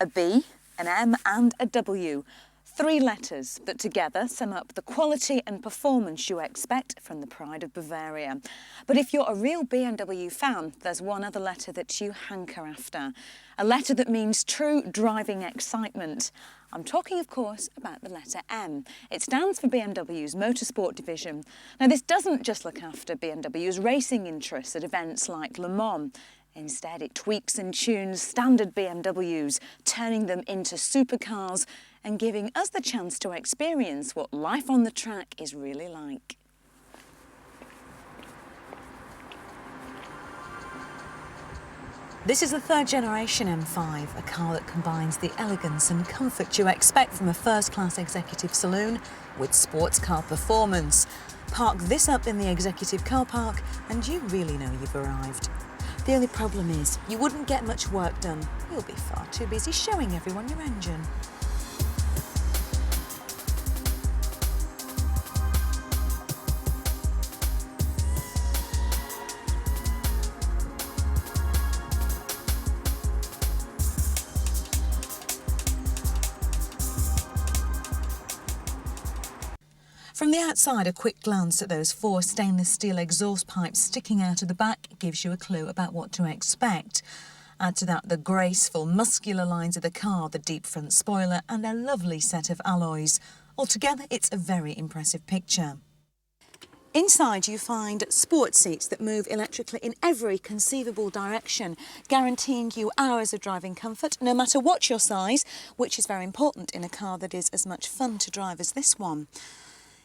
A B, an M and a W. 3 letters that together sum up the quality and performance you expect from the pride of Bavaria. But if you're a real BMW fan, there's one other letter that you hanker after. A letter that means true driving excitement. I'm talking, of course, about the letter M. It stands for BMW's Motorsport division. Now, this doesn't just look after BMW's racing interests at events like Le Mans. Instead, it tweaks and tunes standard BMWs, turning them into supercars and giving us the chance to experience what life on the track is really like. This is the third generation M5, a car that combines the elegance and comfort you expect from a first-class executive saloon with sports car performance. Park this up in the executive car park and you really know you've arrived. The only problem is you wouldn't get much work done. You'll be far too busy showing everyone your engine. From the outside, a quick glance at those 4 stainless steel exhaust pipes sticking out of the back gives you a clue about what to expect. Add to that the graceful, muscular lines of the car, the deep front spoiler and a lovely set of alloys. Altogether, it's a very impressive picture. Inside you find sport seats that move electrically in every conceivable direction, guaranteeing you hours of driving comfort, no matter what your size, which is very important in a car that is as much fun to drive as this one.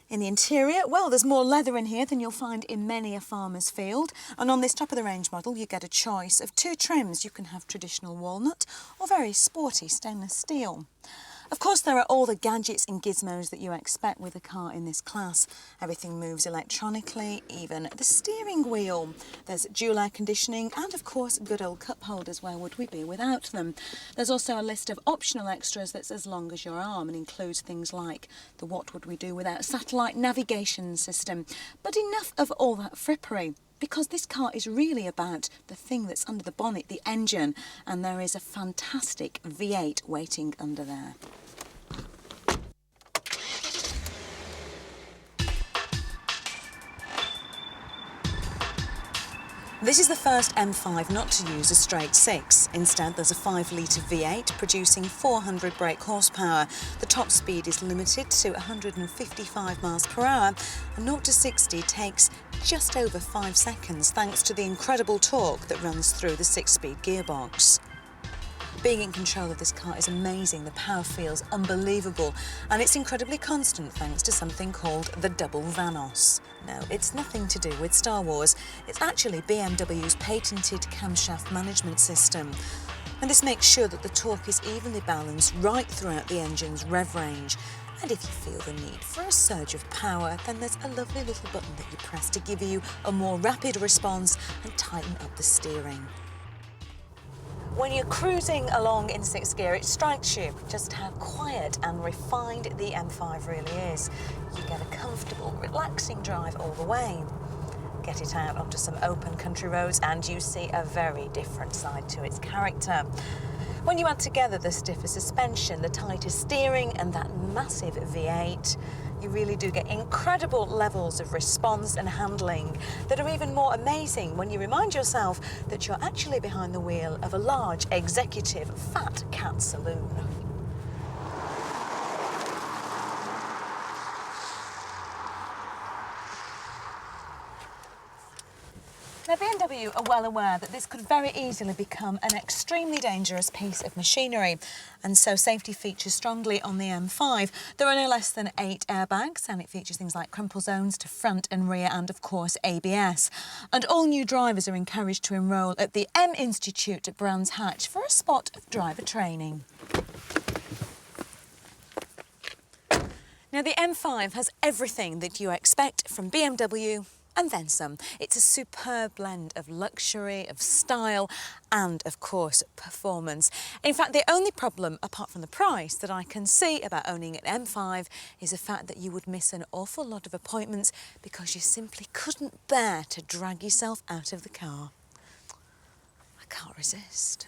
In the interior, well, there's more leather in here than you'll find in many a farmer's field. And on this top-of-the-range model, you get a choice of 2 trims. You can have traditional walnut or very sporty stainless steel. Of course, there are all the gadgets and gizmos that you expect with a car in this class. Everything moves electronically, even the steering wheel. There's dual air conditioning and, of course, good old cup holders. Where would we be without them? There's also a list of optional extras that's as long as your arm and includes things like the what would we do without satellite navigation system. But enough of all that frippery, because this car is really about the thing that's under the bonnet, the engine, and there is a fantastic V8 waiting under there. This is the first M5 not to use a straight 6. Instead, there's a 5-litre V8 producing 400 brake horsepower. The top speed is limited to 155 miles per hour, and 0 to 60 takes just over 5 seconds thanks to the incredible torque that runs through the 6-speed gearbox. Being in control of this car is amazing. The power feels unbelievable, and it's incredibly constant thanks to something called the double Vanos. No, it's nothing to do with Star Wars. It's actually BMW's patented camshaft management system. And this makes sure that the torque is evenly balanced right throughout the engine's rev range. And if you feel the need for a surge of power, then there's a lovely little button that you press to give you a more rapid response and tighten up the steering. When you're cruising along in 6th gear, it strikes you just how quiet and refined the M5 really is. You get a comfortable, relaxing drive all the way. Get it out onto some open country roads and you see a very different side to its character. When you add together the stiffer suspension, the tighter steering and that massive V8, you really do get incredible levels of response and handling that are even more amazing when you remind yourself that you're actually behind the wheel of a large, executive, fat cat saloon. Now, BMW are well aware that this could very easily become an extremely dangerous piece of machinery, and so safety features strongly on the M5. There are no less than 8 airbags, and it features things like crumple zones to front and rear and, of course, ABS. And all new drivers are encouraged to enrol at the M Institute at Brands Hatch for a spot of driver training. Now, the M5 has everything that you expect from BMW, and then some. It's a superb blend of luxury, of style, and of course, performance. In fact, the only problem, apart from the price, that I can see about owning an M5 is the fact that you would miss an awful lot of appointments because you simply couldn't bear to drag yourself out of the car. I can't resist.